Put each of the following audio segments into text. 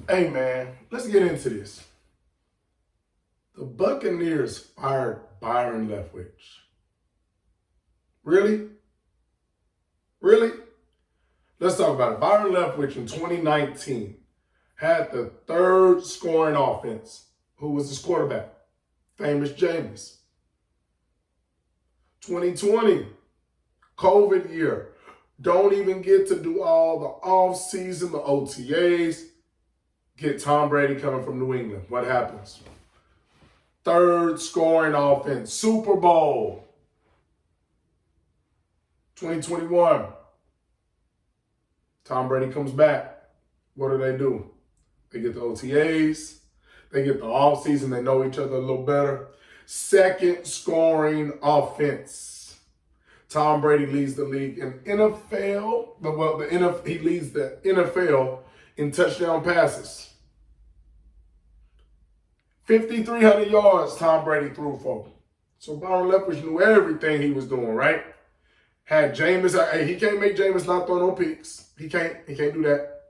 Hey, man, let's get into this. The Buccaneers fired Byron Leftwich. Really? Really? Let's talk about it. Byron Leftwich in 2019 had the third scoring offense. Who was his quarterback? Famous Jameis. 2020, COVID year. Don't even get to do all the off-season, the OTAs. Get Tom Brady coming from New England. What happens? Third scoring offense. Super Bowl. 2021. Tom Brady comes back. What do? They get the OTAs. They get the offseason. They know each other a little better. Second scoring offense. Tom Brady leads the league in NFL. He leads the NFL in touchdown passes. 5,300 yards Tom Brady threw for. So Byron Leftwich knew everything he was doing, right? Had Jameis, he can't make Jameis not throw no picks. He can't do that.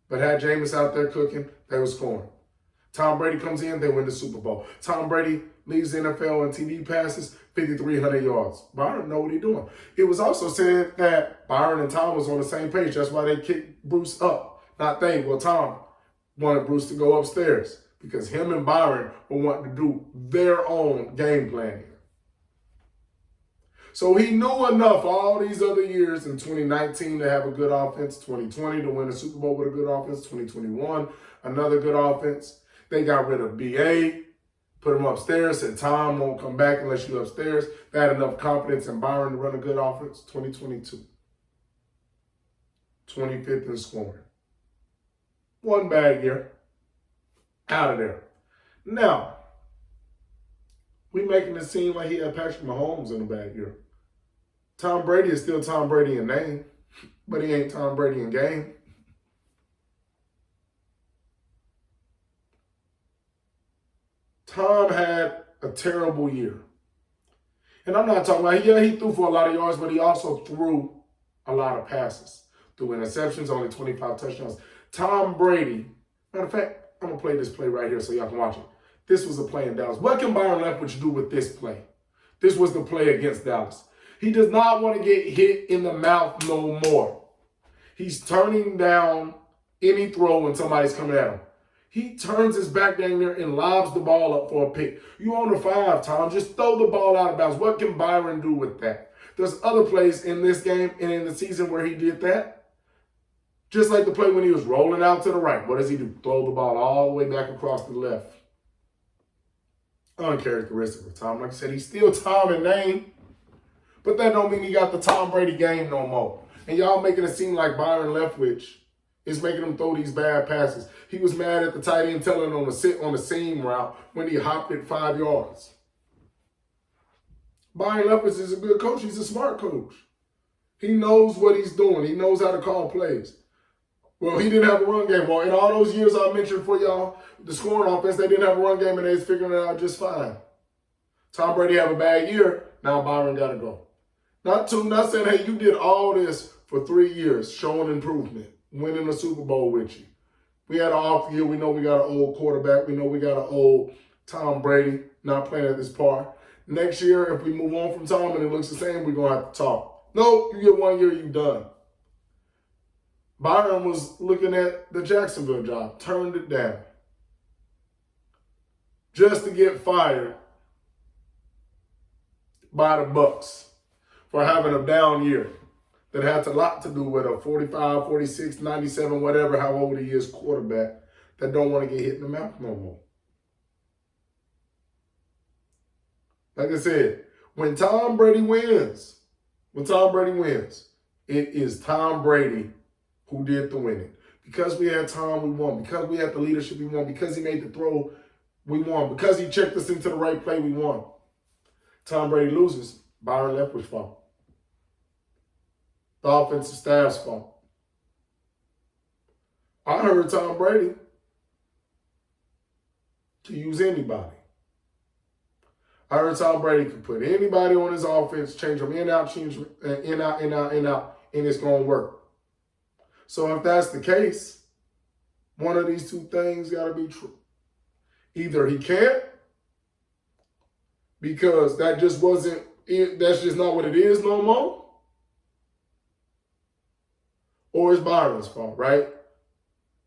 But had Jameis out there cooking, they were scoring. Tom Brady comes in, they win the Super Bowl. Tom Brady leads the NFL in TD passes, 5,300 yards. Byron know what he's doing. It was also said that Byron and Tom was on the same page. That's why they kicked Bruce up. Tom wanted Bruce to go upstairs because him and Byron were wanting to do their own game planning. So he knew enough all these other years in 2019 to have a good offense, 2020 to win a Super Bowl with a good offense, 2021, another good offense. They got rid of BA, put him upstairs, said Tom won't come back unless you're upstairs. They had enough confidence in Byron to run a good offense, 2022. 25th in scoring. One bad year. Out of there. Now, we making it seem like he had Patrick Mahomes in a bad year. Tom Brady is still Tom Brady in name, but he ain't Tom Brady in game. Tom had a terrible year. And I'm not talking about, he threw for a lot of yards, but he also threw a lot of passes. Threw interceptions, only 25 touchdowns. Tom Brady, matter of fact, I'm going to play this play right here so y'all can watch it. This was a play in Dallas. What can Byron Leftwich do with this play? This was the play against Dallas. He does not want to get hit in the mouth no more. He's turning down any throw when somebody's coming at him. He turns his back down there and lobs the ball up for a pick. You on the 5, Tom. Just throw the ball out of bounds. What can Byron do with that? There's other plays in this game and in the season where he did that. Just like the play when he was rolling out to the right. What does he do? Throw the ball all the way back across the left. Uncharacteristic of Tom. Like I said, he's still Tom in name. But that don't mean he got the Tom Brady game no more. And y'all making it seem like Byron Leftwich is making him throw these bad passes. He was mad at the tight end telling him to sit on the seam route when he hopped it 5 yards. Byron Leftwich is a good coach. He's a smart coach. He knows what he's doing. He knows how to call plays. Well, he didn't have a run game. Well, in all those years I mentioned for y'all, the scoring offense, they didn't have a run game and they was figuring it out just fine. Tom Brady have a bad year. Now Byron got to go. Not saying, hey, you did all this for 3 years, showing improvement, winning a Super Bowl with you. We had an off year. We know we got an old quarterback. We know we got an old Tom Brady not playing at this part. Next year, if we move on from Tom and it looks the same, we're going to have to talk. No, you get 1 year, you done. Byron was looking at the Jacksonville job, turned it down. Just to get fired by the Bucs for having a down year that had a lot to do with a 45, 46, 97, whatever, how old he is, quarterback that don't want to get hit in the mouth no more. Like I said, when Tom Brady wins, it is Tom Brady who did the winning. Because we had Tom, we won. Because we had the leadership, we won. Because he made the throw, we won. Because he checked us into the right play, we won. Tom Brady loses, Byron Leftwich's fault. The offensive staff's fault. I heard Tom Brady to use anybody. I heard Tom Brady could put anybody on his offense, change them in, out, change them in, out, in, out, in, out, and it's going to work. So if that's the case, One of these two things got to be true. Either he can't, because that just wasn't it, that's just not what it is no more, or it's Byron's fault, right?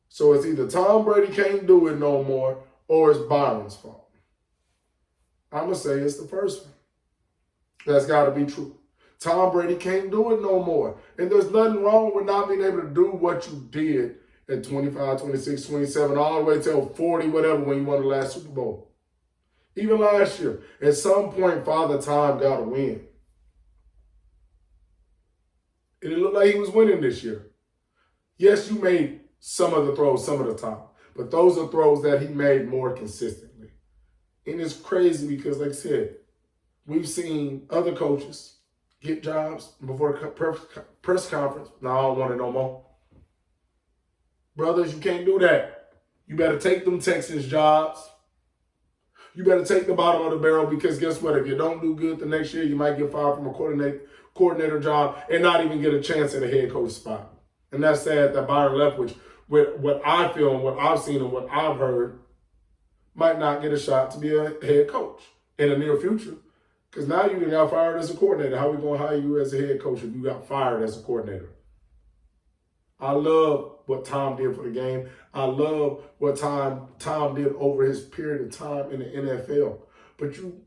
So it's either Tom Brady can't do it no more, or it's Byron's fault. I'm going to say it's the first one. That's got to be true. Tom Brady can't do it no more. And there's nothing wrong with not being able to do what you did at 25, 26, 27, all the way till 40, whatever, when you won the last Super Bowl. Even last year, at some point, Father Time got to win. And it looked like he was winning this year. Yes, you made some of the throws some of the time, but those are throws that he made more consistently. And it's crazy because, like I said, we've seen other coaches get jobs before press conference. No, I don't want it no more. Brothers, you can't do that. You better take them Texans jobs. You better take the bottom of the barrel, because guess what? If you don't do good the next year, you might get fired from a coordinator job and not even get a chance at a head coach spot. And that's sad that Byron Leftwich, with what I feel and what I've seen and what I've heard, might not get a shot to be a head coach in the near future. Because now you got fired as a coordinator. How are we going to hire you as a head coach if you got fired as a coordinator? I love what Tom did for the game. I love what Tom did over his period of time in the NFL. But you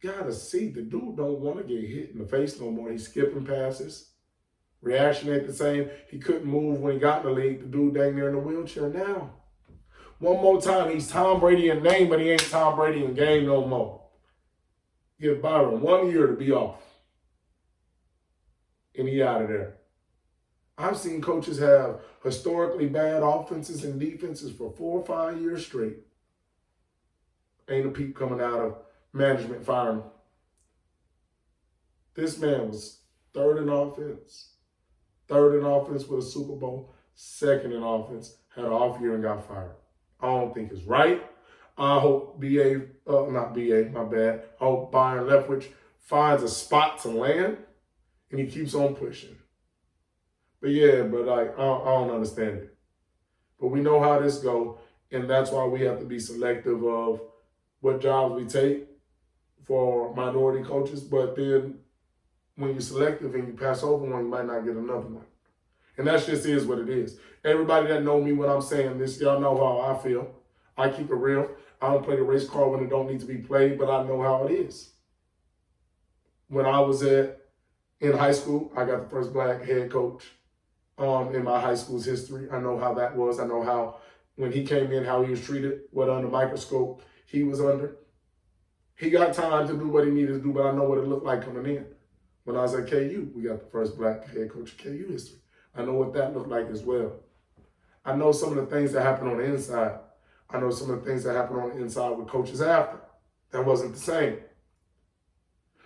got to see, the dude don't want to get hit in the face no more. He's skipping passes. Reaction ain't the same. He couldn't move when he got in the league. The dude dang near in a wheelchair now. One more time, he's Tom Brady in name, but he ain't Tom Brady in game no more. Give Byron 1 year to be off. And he out of there. I've seen coaches have historically bad offenses and defenses for 4 or 5 years straight. Ain't a peep coming out of management firing. This man was third in offense with a Super Bowl, second in offense, had an off year and got fired. I don't think it's right. I hope I hope Byron Leftwich finds a spot to land and he keeps on pushing. But yeah, I don't understand it. But we know how this go, and that's why we have to be selective of what jobs we take for minority coaches. But then when you're selective and you pass over one, you might not get another one. And that just is what it is. Everybody that know me when I'm saying this, y'all know how I feel. I keep it real. I don't play the race card when it don't need to be played, but I know how it is. When I was in high school, I got the first black head coach in my high school's history. I know how that was. I know how, when he came in, how he was treated, what under microscope he was under. He got time to do what he needed to do, but I know what it looked like coming in. When I was at KU, we got the first black head coach in KU history. I know what that looked like as well. I know some of the things that happened on the inside. I know some of the things that happened on the inside with coaches after. That wasn't the same.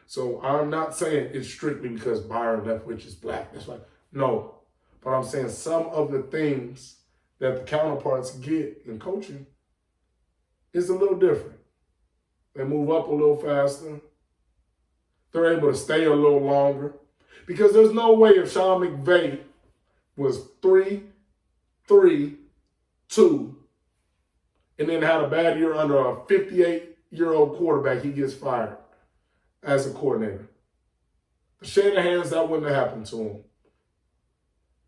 So I'm not saying it's strictly because Byron Leftwich is black. That's like, no. But I'm saying some of the things that the counterparts get in coaching is a little different. They move up a little faster. They're able to stay a little longer. Because there's no way if Sean McVay was 3-3-2 and then had a bad year under a 58-year-old quarterback, he gets fired as a coordinator. The Shanahan's, that wouldn't have happened to him.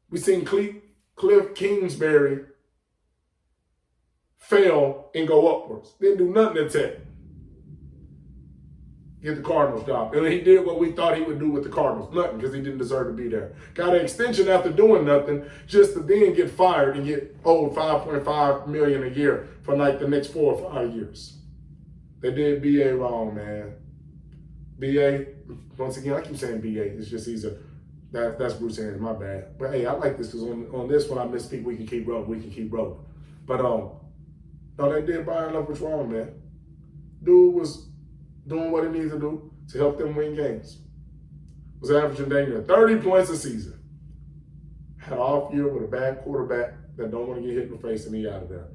We seen Cliff Kingsbury fail and go upwards. Didn't do nothing at Tech. Get the Cardinals job. And he did what we thought he would do with the Cardinals. Nothing, because he didn't deserve to be there. Got an extension after doing nothing, just to then get fired and get owed $5.5 million a year for like the next 4 or 5 years. They did BA wrong, man. BA, once again, I keep saying BA. It's just easier. That's Bruce Arians, my bad. But hey, I like this because on this one I misspeak, we can keep rolling. But no, they did Byron Leftwich wrong, man. Dude was doing what he needs to do to help them win games. Was averaging dang near 30 points a season. Had an off year with a bad quarterback that don't want to get hit in the face and he out of there.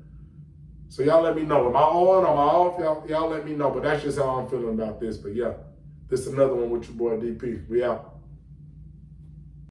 So y'all let me know. Am I on? Am I off? Y'all let me know. But that's just how I'm feeling about this. But yeah, this is another one with your boy DP. We out.